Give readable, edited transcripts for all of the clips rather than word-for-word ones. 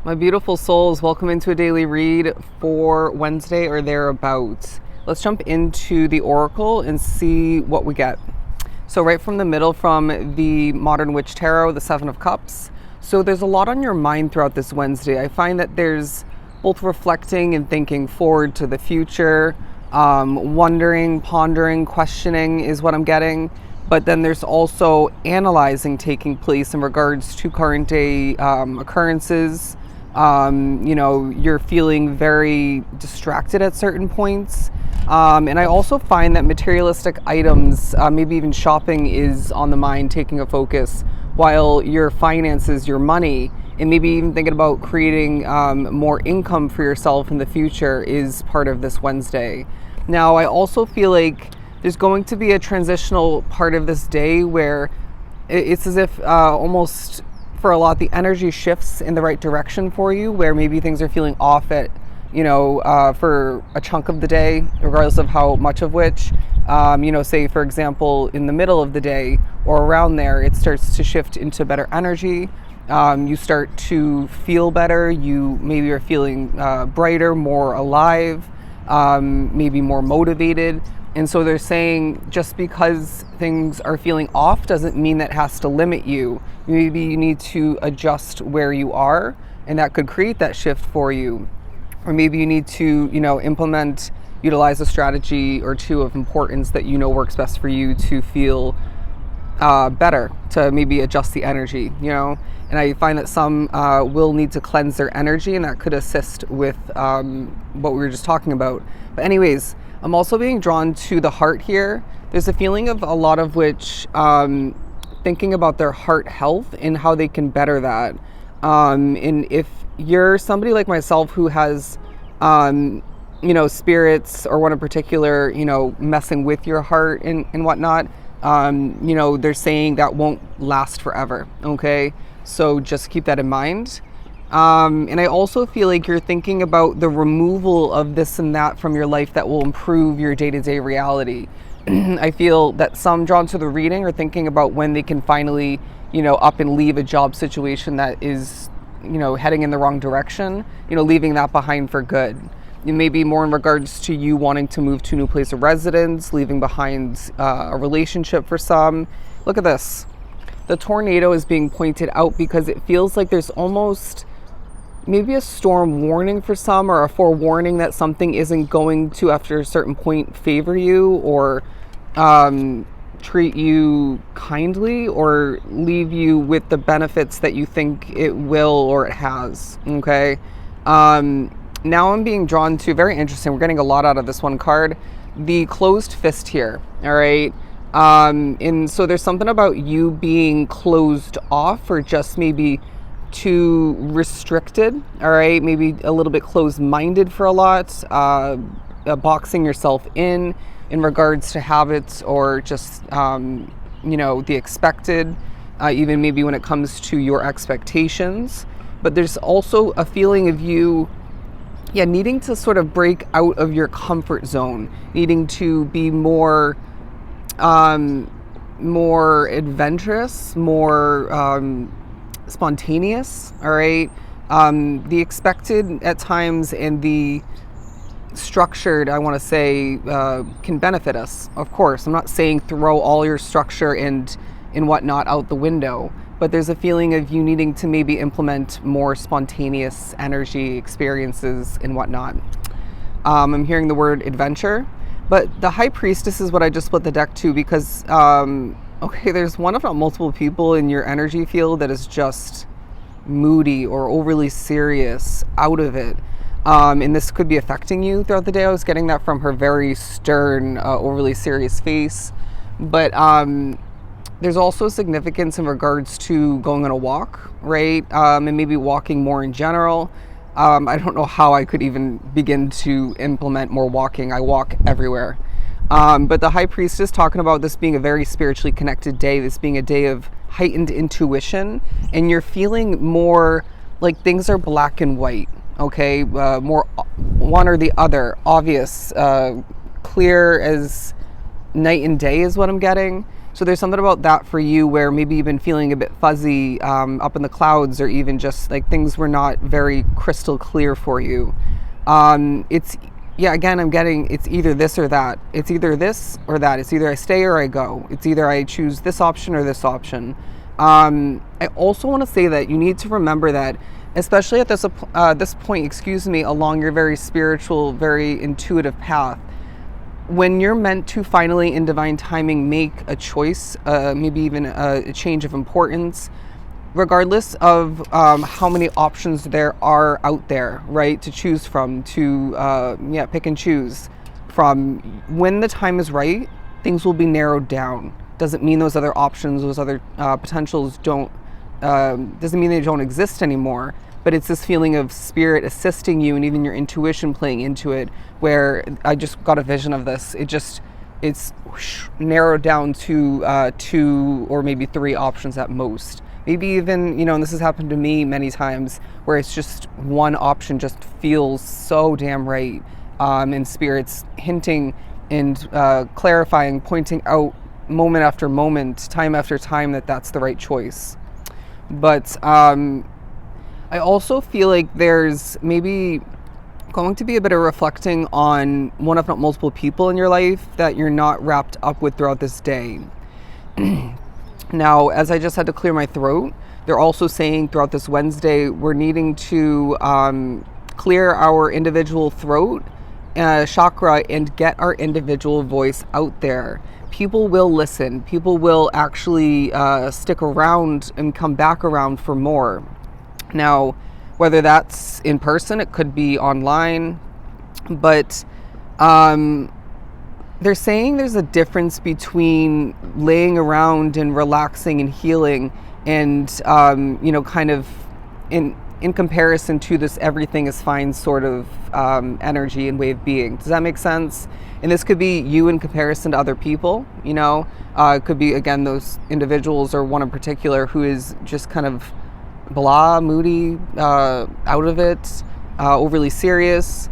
My beautiful souls, welcome into a daily read for Wednesday or thereabouts. Let's jump into the Oracle and see what we get. So right from the middle, from the Modern Witch Tarot, the Seven of Cups. So there's a lot on your mind throughout this Wednesday. I find that there's both reflecting and thinking forward to the future, wondering, pondering, questioning is what I'm getting. But then there's also analyzing taking place in regards to current day occurrences. You're feeling very distracted at certain points. And I also find that materialistic items, maybe even shopping, is on the mind, taking a focus, while your finances, your money, and maybe even thinking about creating more income for yourself in the future is part of this Wednesday. Now, I also feel like there's going to be a transitional part of this day where it's as if almost for a lot, the energy shifts in the right direction for you, where maybe things are feeling off at, for a chunk of the day, regardless of how much of which, say, for example, in the middle of the day or around there, it starts to shift into better energy. You start to feel better. You maybe are feeling brighter, more alive, maybe more motivated. And so they're saying just because things are feeling off doesn't mean that has to limit you. Maybe you need to adjust where you are, and that could create that shift for you. Or maybe you need to, utilize a strategy or two of importance that works best for you to feel better, to maybe adjust the energy, And I find that some will need to cleanse their energy, and that could assist with what we were just talking about. But anyways, I'm also being drawn to the heart here. There's a feeling of a lot of which thinking about their heart health and how they can better that. And if you're somebody like myself who has, spirits or one in particular, messing with your heart and whatnot, they're saying that won't last forever. Okay. So just keep that in mind. And I also feel like you're thinking about the removal of this and that from your life that will improve your day-to-day reality. I feel that some drawn to the reading are thinking about when they can finally, up and leave a job situation that is, heading in the wrong direction, leaving that behind for good. It may be more in regards to you wanting to move to a new place of residence, leaving behind a relationship for some. Look at this. The tornado is being pointed out because it feels like there's almost maybe a storm warning for some, or a forewarning that something isn't going to, after a certain point, favor you or treat you kindly or leave you with the benefits that you think it will or it has. Okay. Now I'm being drawn to, very interesting, we're getting a lot out of this one card, the closed fist here. All right. And so there's something about you being closed off, or just maybe too restricted, all right, maybe a little bit closed-minded for a lot, boxing yourself in regards to habits, or just the expected, even maybe when it comes to your expectations. But there's also a feeling of you needing to sort of break out of your comfort zone, needing to be more adventurous, more spontaneous. All right. The expected at times and the structured, I want to say, can benefit us. Of course, I'm not saying throw all your structure and whatnot out the window, but there's a feeling of you needing to maybe implement more spontaneous energy experiences and whatnot. I'm hearing the word adventure, but the High Priestess is what I just split the deck to, because there's one, if not multiple people in your energy field that is just moody or overly serious, out of it. And this could be affecting you throughout the day. I was getting that from her very stern, overly serious face. But there's also significance in regards to going on a walk, right? And maybe walking more in general. I don't know how I could even begin to implement more walking. I walk everywhere. But the High Priestess talking about this being a very spiritually connected day, this being a day of heightened intuition, and you're feeling more like things are black and white, okay? More one or the other, obvious, clear as night and day is what I'm getting. So there's something about that for you where maybe you've been feeling a bit fuzzy, up in the clouds, or even just like things were not very crystal clear for you. It's, yeah, again, I'm getting it's either this or that. It's either this or that. It's either I stay or I go. It's either I choose this option or this option. I also want to say that you need to remember that, especially at this point, excuse me, along your very spiritual, very intuitive path, when you're meant to finally, in divine timing, make a choice, maybe even a change of importance, regardless of how many options there are out there, right, to choose from, to pick and choose from, when the time is right, things will be narrowed down. Doesn't mean those other options, those other potentials doesn't mean they don't exist anymore, but it's this feeling of spirit assisting you, and even your intuition playing into it, where I just got a vision of this. It's narrowed down to 2 or maybe 3 options at most. Maybe even, and this has happened to me many times, where it's just one option just feels so damn right, and spirit's hinting and clarifying, pointing out moment after moment, time after time, that that's the right choice. But I also feel like there's maybe going to be a bit of reflecting on one, if not multiple, people in your life that you're not wrapped up with throughout this day. Now, as I just had to clear my throat, they're also saying throughout this Wednesday, we're needing to clear our individual throat chakra and get our individual voice out there. People will listen. People will actually stick around and come back around for more. Now, whether that's in person, it could be online, but they're saying there's a difference between laying around and relaxing and healing and, kind of in comparison to this everything is fine sort of energy and way of being. Does that make sense? And this could be you in comparison to other people, it could be, again, those individuals or one in particular who is just kind of blah, moody, out of it, overly serious.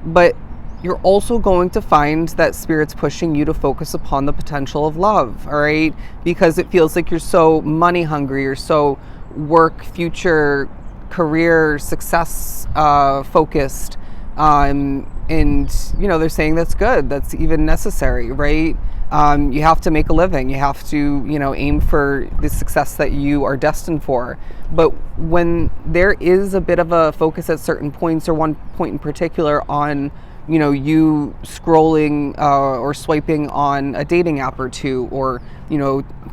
But you're also going to find that spirit's pushing you to focus upon the potential of love, all right? Because it feels like you're so money hungry, you're so work, future, career, success focused. And, they're saying that's good, that's even necessary, right? You have to make a living. You have to, aim for the success that you are destined for. But when there is a bit of a focus at certain points, or one point in particular on, you scrolling or swiping on a dating app or two, or,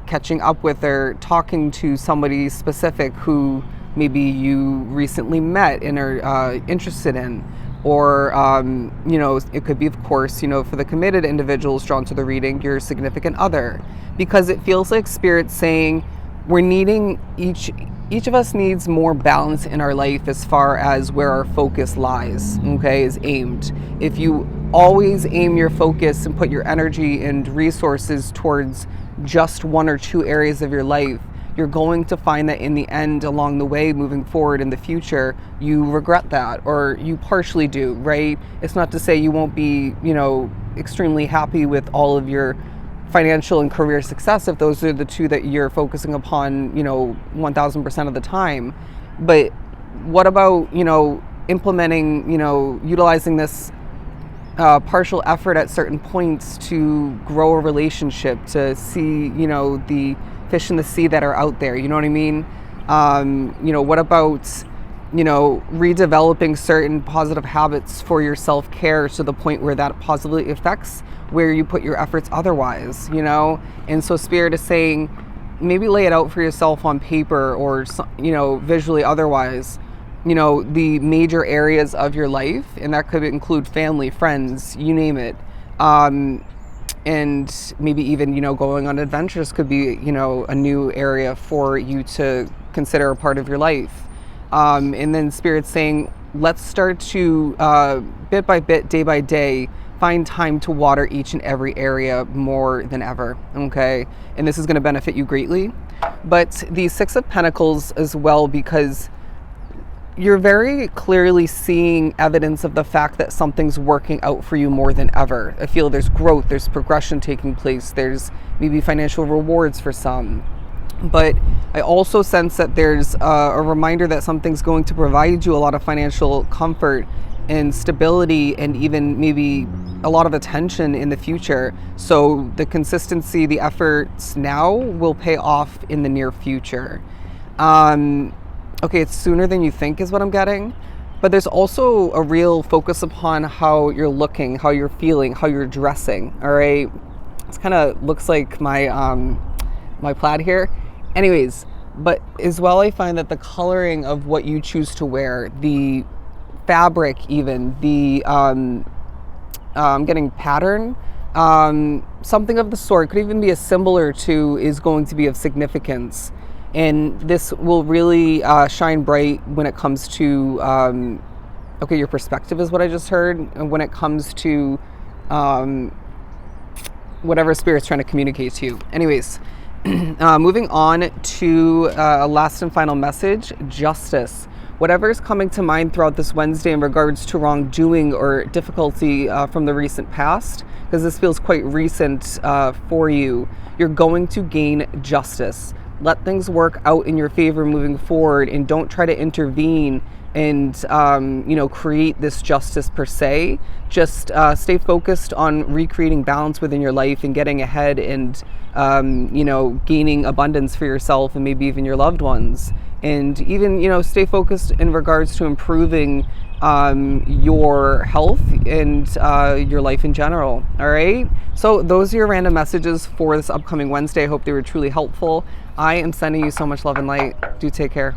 catching up with or talking to somebody specific who maybe you recently met and are interested in. Or, it could be, of course, for the committed individuals drawn to the reading, your significant other. Because it feels like Spirit's saying we're needing, each of us needs more balance in our life as far as where our focus lies, okay, is aimed. If you always aim your focus and put your energy and resources towards just 1 or 2 areas of your life, you're going to find that in the end, along the way, moving forward in the future, you regret that, or you partially do, right? It's not to say you won't be, extremely happy with all of your financial and career success if those are the 2 that you're focusing upon, 1000% of the time. But what about, implementing, utilizing this partial effort at certain points to grow a relationship, to see, the fish in the sea that are out there, you know what I mean? What about, redeveloping certain positive habits for your self-care to the point where that positively affects where you put your efforts otherwise, And so Spirit is saying, maybe lay it out for yourself on paper or, visually otherwise, the major areas of your life, and that could include family, friends, you name it. And maybe even, going on adventures could be, a new area for you to consider a part of your life. And then Spirit's saying, let's start to, bit by bit, day by day, find time to water each and every area more than ever, okay? And this is going to benefit you greatly. But the 6 of Pentacles as well, because you're very clearly seeing evidence of the fact that something's working out for you more than ever. I feel there's growth, there's progression taking place, there's maybe financial rewards for some. But I also sense that there's a reminder that something's going to provide you a lot of financial comfort and stability, and even maybe a lot of attention in the future. So the consistency, the efforts now will pay off in the near future. Okay, it's sooner than you think is what I'm getting. But there's also a real focus upon how you're looking, how you're feeling, how you're dressing. All right, this kind of looks like my my plaid here. Anyways, but as well, I find that the coloring of what you choose to wear, the fabric, even the getting pattern, something of the sort, could even be a symbol or two, is going to be of significance. And this will really shine bright when it comes to, okay, your perspective is what I just heard, and when it comes to whatever Spirit's trying to communicate to you. Anyways, moving on to a last and final message, justice. Whatever is coming to mind throughout this Wednesday in regards to wrongdoing or difficulty from the recent past, because this feels quite recent for you, you're going to gain justice. Let things work out in your favor moving forward, and don't try to intervene and create this justice per se. Just stay focused on recreating balance within your life and getting ahead, and gaining abundance for yourself and maybe even your loved ones. And even stay focused in regards to improving your health and your life in general. All right, so those are your random messages for this upcoming Wednesday. I hope they were truly helpful. I am sending you so much love and light. Do take care.